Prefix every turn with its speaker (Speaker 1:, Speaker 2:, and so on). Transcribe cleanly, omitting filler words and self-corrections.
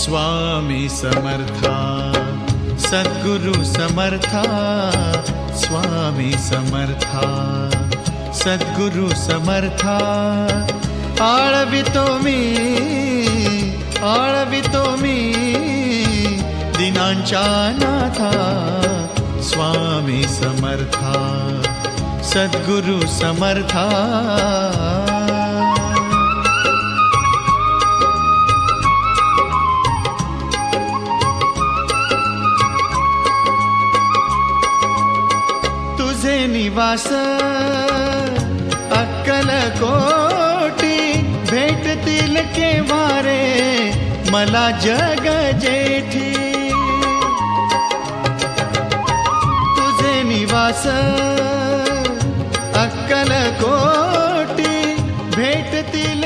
Speaker 1: स्वामी समर्था सद्गुरु समर्था स्वामी समर्था सद्गुरु समर्था आळवितो मी दिनांच्या नाथा स्वामी समर्था सद्गुरु समर्था तुझे निवास अक्कलकोटी भेटतील केव्हा रे मला जग जेठी तुझे निवास अक्कलकोटी भेटतील